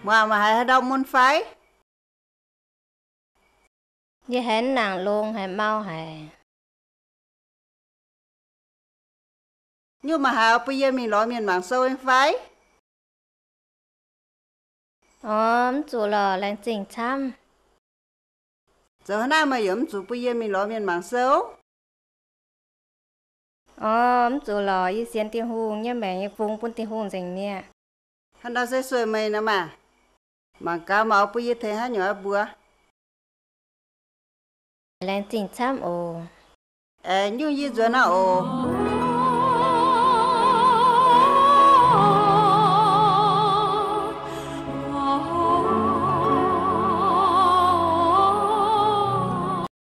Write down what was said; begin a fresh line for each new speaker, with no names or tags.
mà hay đông muốn phái.
Như hẹn nàng luôn hay mau hay.
Nhưng mà hay bây giờ mình lo miền mạng sâu em phái.
Chủ lò lành chỉnh chăm.
Giờ nào mà yếm chủ bây giờ mình lo miền mạng sâu.
Chủ lò y xiên tiếng hùng nhé mẹ vùng bún tiếng hùng dành nè.
Hắn đã sẽ xuôi mày nè mà. Mà cá máu bây giờ thấy hắn nhỏ bùa.
Lành chỉnh chăm
Nhưng gì rồi nào